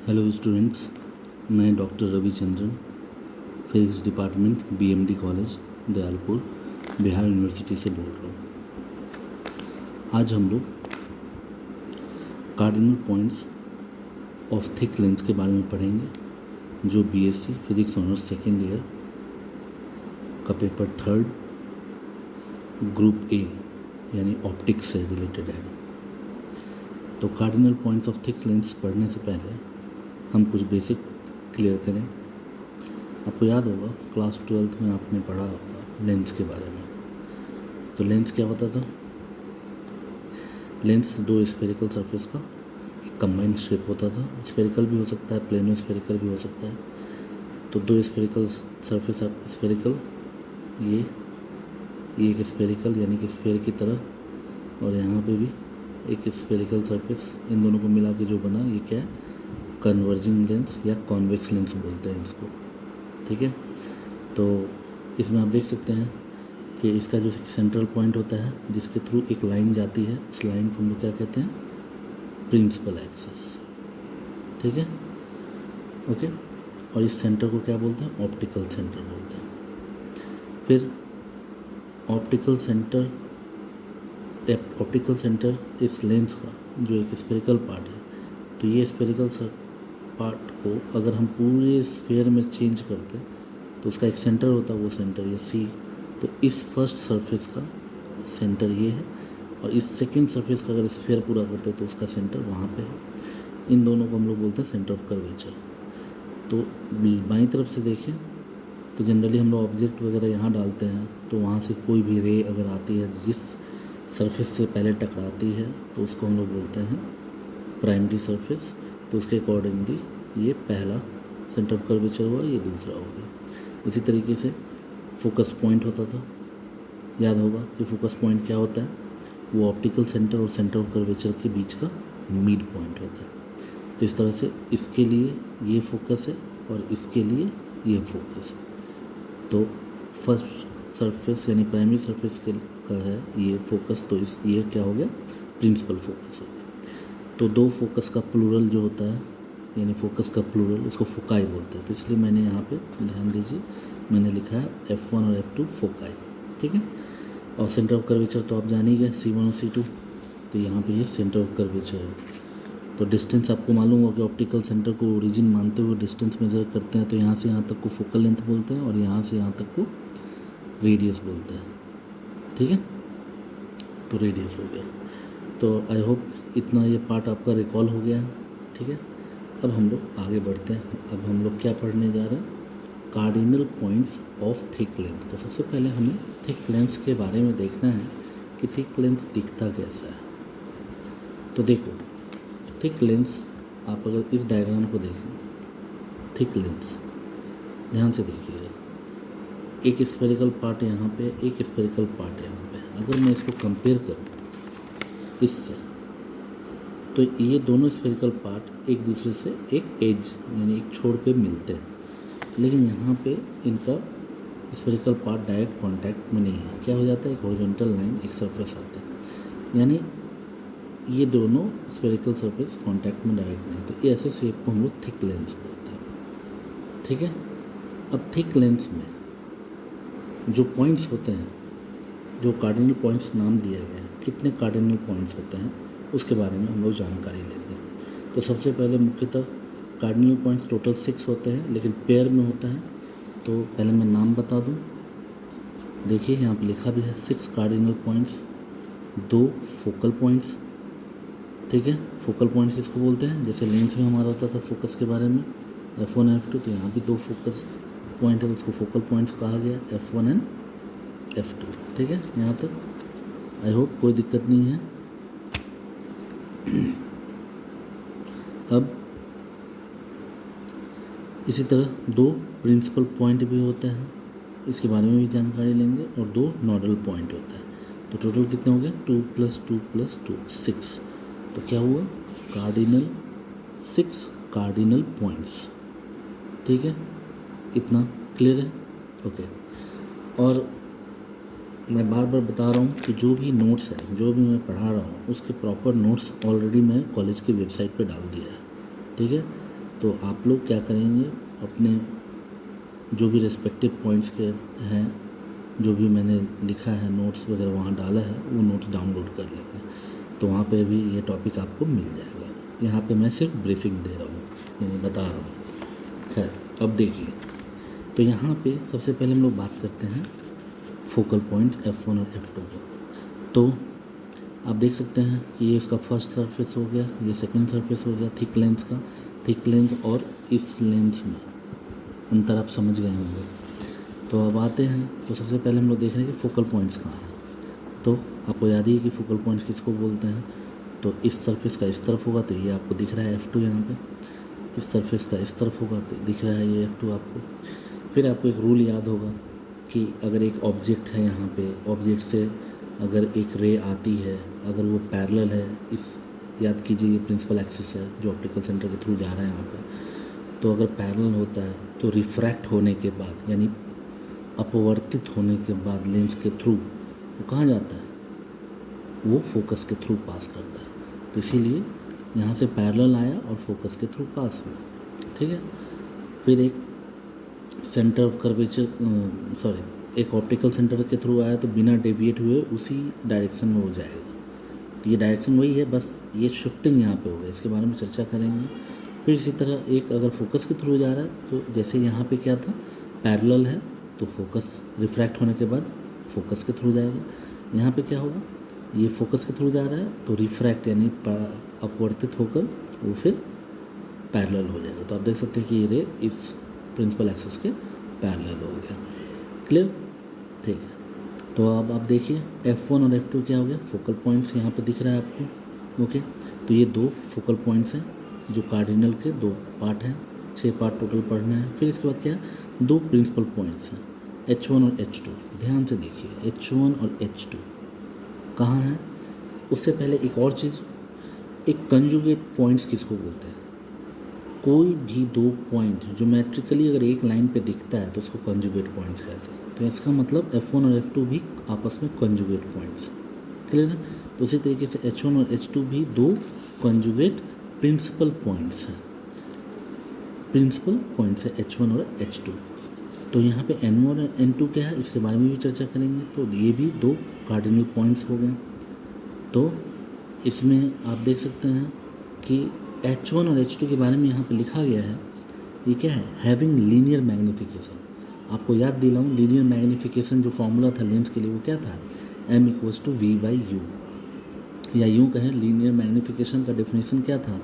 Hello students, मैं doctor Ravichandran, physics department BMD college Dayalpur Bihar university से बोल रहा हूँ। आज हम लोग cardinal points of thick lens के बारे में पढ़ेंगे, जो BSc physics honours second year का पेपर 3 ग्रुप ए यानी ऑप्टिक्स से रिलेटेड है। तो cardinal points of thick lens पढ़ने से पहले हम कुछ बेसिक क्लियर करें। आपको याद होगा क्लास 12th में आपने पढ़ा होगा लेंस के बारे में। तो लेंस क्या होता था? लेंस दो स्फेरिकल सरफेस का एक कंबाइंड शेप होता था। स्फेरिकल भी हो सकता है, प्लेनो स्फेरिकल भी हो सकता है। तो दो स्फेरिकल सरफेस, स्फेरिकल ये एक स्फेरिकल यानी कि स्फेयर की तरह, और यहाँ पे भी एक स्फेरिकल सरफेस, इन दोनों को मिला के जो बना ये क्या है? कन्वर्जिंग लेंस या कॉन्वेक्स लेंस बोलते हैं इसको। ठीक है, तो इसमें आप देख सकते हैं कि इसका जो सेंट्रल पॉइंट होता है जिसके थ्रू एक लाइन जाती है, उस लाइन को हम लोग क्या कहते हैं? Principal axis. ठीक है, ओके। और इस सेंटर को क्या बोलते हैं? ऑप्टिकल सेंटर बोलते हैं। फिर ऑप्टिकल सेंटर इस लेंस का जो एक स्फेरिकल पार्ट है, तो ये स्फेरिकल पार्ट को अगर हम पूरे स्फेयर में चेंज करते तो उसका एक सेंटर होता है, वो सेंटर ये सी। तो इस फर्स्ट सरफेस का सेंटर ये है, और इस सेकंड सरफेस का अगर स्फेयर पूरा करते तो उसका सेंटर वहाँ पे है। इन दोनों को हम लोग बोलते हैं सेंटर ऑफ कर्वेचर। तो बाईं तरफ से देखें तो जनरली हम लोग ऑब्जेक्ट वगैरह यहाँ डालते हैं, तो वहाँ से कोई भी रे अगर आती है जिस सरफेस से पहले टकराती है तो उसको हम लोग बोलते हैं प्राइमरी सरफेस। तो उसके अकॉर्डिंगली ये पहला सेंटर ऑफ कर्वेचर हुआ, ये दूसरा हो गया। इसी तरीके से फोकस पॉइंट होता था, याद होगा कि फोकस पॉइंट क्या होता है? वो ऑप्टिकल सेंटर और सेंटर ऑफ कर्वेचर के बीच का मिड पॉइंट होता है। तो इस तरह से इसके लिए ये फोकस है और इसके लिए ये फोकस है। तो फर्स्ट सरफेस यानी प्राइमरी सरफेस के का है ये फोकस, तो इस ये क्या हो गया? प्रिंसिपल फोकस हो गया। तो दो फोकस का प्लूरल जो होता है यानी फोकस का प्लूरल, उसको फोकाई बोलते हैं। तो इसलिए मैंने यहाँ पे ध्यान दीजिए, मैंने लिखा है F1 और F2 फोकाई। ठीक है, और सेंटर ऑफ कर्वेचर तो आप जान ही गए C1 और C2। तो यहाँ पे ये सेंटर ऑफ कर्वेचर है। तो डिस्टेंस आपको मालूम होगा कि ऑप्टिकल सेंटर को ओरिजिन मानते हुए डिस्टेंस मेजर करते हैं। तो यहाँ से यहाँ तक को फोकल लेंथ बोलते हैं और यहाँ से यहाँ तक को रेडियस बोलते हैं। ठीक है, तो रेडियस हो गया। तो आई होप इतना ये पार्ट आपका रिकॉल हो गया है। ठीक है, अब हम लोग आगे बढ़ते हैं। अब हम लोग क्या पढ़ने जा रहे हैं? Cardinal points of thick lens. तो सबसे पहले हमें थिक लेंस के बारे में देखना है कि थिक लेंस दिखता कैसा है। तो देखो, थिक लेंस, आप अगर इस डायग्राम को देखें, थिक लेंस ध्यान से देखिएगा, एक स्फेरिकल पार्ट यहाँ पे, एक स्फेरिकल पार्ट यहाँ पे। अगर मैं इसको कंपेयर करूँ इससे, तो ये दोनों स्फेरिकल पार्ट एक दूसरे से एक एज यानी एक छोर पे मिलते हैं, लेकिन यहाँ पे इनका स्फेरिकल पार्ट डायरेक्ट कांटेक्ट में नहीं है। क्या हो जाता है? एक हॉरिजॉन्टल लाइन, एक सरफेस आता है, यानी ये दोनों स्फेरिकल सरफेस कांटेक्ट में डायरेक्ट नहीं। तो ऐसे शेप को हम लोग थिक लेंस बोलते हैं। ठीक है, अब थिक लेंस में जो पॉइंट्स होते हैं, जो कार्डिनल पॉइंट्स नाम दिया गया है, कितने कार्डिनल पॉइंट्स होते हैं उसके बारे में हम लोग जानकारी लेंगे। तो सबसे पहले मुख्यतः कार्डिनल पॉइंट्स टोटल 6 होते हैं, लेकिन पेयर में होता है। तो पहले मैं नाम बता दूं। देखिए यहाँ पे लिखा भी है 6 कार्डिनल पॉइंट्स, 2 फोकल पॉइंट्स। ठीक है, फोकल पॉइंट्स किसको बोलते हैं? जैसे लेंस में हमारा होता था फोकस के बारे में F1 F2, तो यहाँ भी 2 फोकस पॉइंट है, उसको फोकल पॉइंट्स कहा गया, F1 एंड F2। ठीक है, यहाँ तक आई होप कोई दिक्कत नहीं है। अब इसी तरह 2 प्रिंसिपल पॉइंट भी होते हैं, इसके बारे में भी जानकारी लेंगे, और 2 नोडल पॉइंट होता है। तो टोटल कितने हो गए? 2 + 2 + 2 6। तो क्या हुआ? Cardinal 6 cardinal points. ठीक है, इतना क्लियर है? ओके। और मैं बार बार बता रहा हूँ कि जो भी नोट्स है, जो भी मैं पढ़ा रहा हूँ, उसके प्रॉपर नोट्स ऑलरेडी मैं कॉलेज की वेबसाइट पे डाल दिया है। ठीक है, तो आप लोग क्या करेंगे, अपने जो भी रेस्पेक्टिव पॉइंट्स के हैं, जो भी मैंने लिखा है नोट्स वगैरह वहाँ डाला है, वो नोट्स डाउनलोड कर लेंगे, तो वहाँ पे भी ये टॉपिक आपको मिल जाएगा। यहाँ पे मैं सिर्फ ब्रीफिंग दे रहा हूँ, यानी बता रहा हूँ। खैर अब देखिए, तो यहाँ पे सबसे पहले हम लोग बात करते हैं फोकल पॉइंट्स F1 और F2 को। तो आप देख सकते हैं कि ये इसका फर्स्ट सरफेस हो गया, ये सेकंड सरफेस हो गया थिक लेंस का। थिक लेंस और इस लेंस में अंतर आप समझ गए होंगे। तो अब आते हैं, तो सबसे पहले हम लोग देख रहे हैं कि फोकल पॉइंट्स कहाँ हैं। तो आपको याद ही है कि फोकल पॉइंट्स किसको बोलते हैं। तो इस सरफेस का इस तरफ होगा तो ये आपको दिख रहा है F2 यहाँ पे, इस सरफेस का इस तरफ होगा तो दिख रहा है ये F2 आपको। फिर आपको एक रूल याद होगा कि अगर एक ऑब्जेक्ट है यहाँ पे, ऑब्जेक्ट से अगर एक रे आती है, अगर वो पैरेलल है, इस याद कीजिए ये प्रिंसिपल एक्सिस है जो ऑप्टिकल सेंटर के थ्रू जा रहा है यहाँ पे, तो अगर पैरेलल होता है तो रिफ्रैक्ट होने के बाद यानी अपवर्तित होने के बाद लेंस के थ्रू वो कहाँ जाता है, वो फोकस के थ्रू पास करता है। तो इसीलिए यहाँ से पैरेलल आया और फोकस के थ्रू पास हुआ, ठीक है। फिर एक सेंटर ऑफ कर्वेचर एक ऑप्टिकल सेंटर के थ्रू आया तो बिना डेविएट हुए उसी डायरेक्शन में हो जाएगा। तो ये डायरेक्शन वही है, बस ये शिफ्टिंग यहाँ पे हो गया, इसके बारे में चर्चा करेंगे। फिर इसी तरह एक अगर फोकस के थ्रू जा रहा है तो जैसे यहाँ पे क्या था, पैरेलल है तो फोकस रिफ्रैक्ट होने के बाद फोकस के थ्रू जाएगा। यहाँ पे क्या होगा, ये फोकस के थ्रू जा रहा है तो रिफ्रैक्ट यानी अपवर्तित होकर वो फिर पैरेलल हो जाएगा। तो आप देख सकते हैं कि ये रे इस प्रिंसिपल एक्सिस के पैरेलल हो गया। क्लियर, ठीक है। तो अब आप देखिए F1 और F2 क्या हो गया, फोकल पॉइंट्स यहाँ पे दिख रहा है आपको। ओके, तो ये दो फोकल पॉइंट्स हैं जो कार्डिनल के दो पार्ट हैं, 6 पार्ट टोटल पढ़ना है। फिर इसके बाद क्या है, दो प्रिंसिपल पॉइंट्स हैं H1 और H2। ध्यान से देखिए H1 और H2 कहाँ हैं। उससे पहले एक और चीज़, एक कंजुगेट पॉइंट्स किसको बोलते हैं। कोई भी दो पॉइंट ज्योमेट्रिकली अगर एक लाइन पे दिखता है तो उसको कंजुगेट पॉइंट्स कहते हैं। तो इसका मतलब F1 और F2 भी आपस में कंजुगेट पॉइंट्स, क्लियर है। तो उसी तरीके से H1 और H2 भी दो कंजुगेट प्रिंसिपल पॉइंट्स हैं, प्रिंसिपल पॉइंट्स है H1 और H2। तो यहाँ पे N1 और N2 क्या है, इसके बारे में भी चर्चा करेंगे। तो ये भी दो कार्डिनल पॉइंट्स हो गए। तो इसमें आप देख सकते हैं कि H1 और H2 के बारे में यहाँ पे लिखा गया है, ये क्या है, हैविंग लीनियर मैग्नीफिकेशन। आपको याद दिलाऊँ, लीनियर मैग्नीफिकेशन जो फॉर्मूला था लेंस के लिए वो क्या था, M=V/U, या यूँ कहें लीनियर मैग्नीफिकेशन का डेफिनेशन क्या था,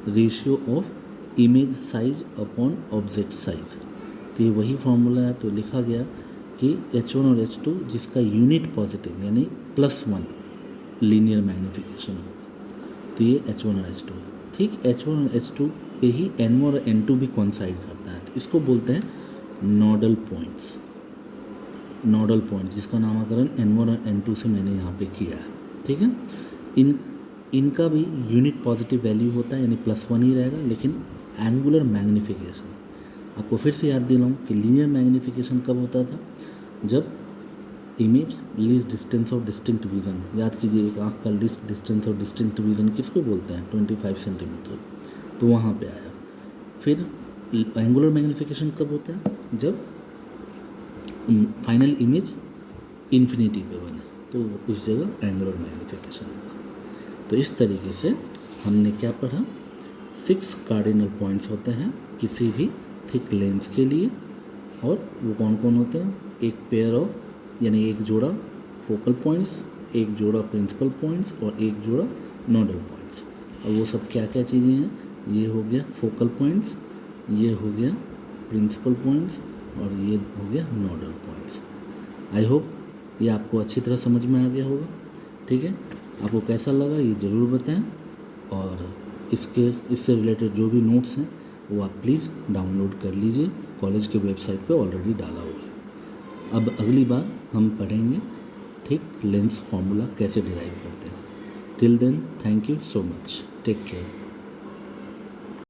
ratio of image size upon object size. तो ये वही फॉर्मूला है। तो लिखा गया कि H1 और H2 जिसका यूनिट पॉजिटिव यानी +1 लीनियर मैग्नीफिकेशन होगा, तो ये H1 और H2 है। ठीक, H1 और H2 पे ही N1 और N2 भी कोइंसाइड करता है। तो इसको बोलते हैं नोडल पॉइंट्स, नोडल पॉइंट्स जिसका नामकरण N1 और N2 से मैंने यहाँ पे किया है, ठीक है। इनका भी यूनिट पॉजिटिव वैल्यू होता है यानी +1 ही रहेगा, लेकिन एंगुलर मैग्नीफिकेशन आपको फिर से याद दिलाऊँ कि लीनियर मैग्नीफिकेशन कब होता था, जब image least distance of distinct vision, याद कीजिए एक आँख का least distance of distinct vision किसको बोलते हैं, 25 सेंटीमीटर, तो वहाँ पे आया। फिर एंगुलर मैग्नीफिकेशन कब होता है, जब फाइनल इमेज इन्फिनिटी पे बने, तो उस जगह एंगुलर मैग्नीफिकेशन होगा। तो इस तरीके से हमने क्या पढ़ा, 6 कार्डिनल पॉइंट्स होते हैं किसी भी थिक लेंस के लिए, और वो कौन कौन होते हैं, एक पेयर ऑफ यानी एक जोड़ा फोकल पॉइंट्स, एक जोड़ा प्रिंसिपल पॉइंट्स और एक जोड़ा नोडल पॉइंट्स। और वो सब क्या क्या चीज़ें हैं, ये हो गया फोकल पॉइंट्स, ये हो गया प्रिंसिपल पॉइंट्स और ये हो गया नोडल पॉइंट्स। आई होप ये आपको अच्छी तरह समझ में आ गया होगा, ठीक है। आपको कैसा लगा ये ज़रूर बताएं, और इससे रिलेटेड जो भी नोट्स हैं वो आप प्लीज़ डाउनलोड कर लीजिए, कॉलेज के वेबसाइट पे ऑलरेडी डाला हुआ है। अब अगली बार हम पढ़ेंगे थिक लेंस फार्मूला कैसे डिराइव करते हैं। Till then thank you so much, take care.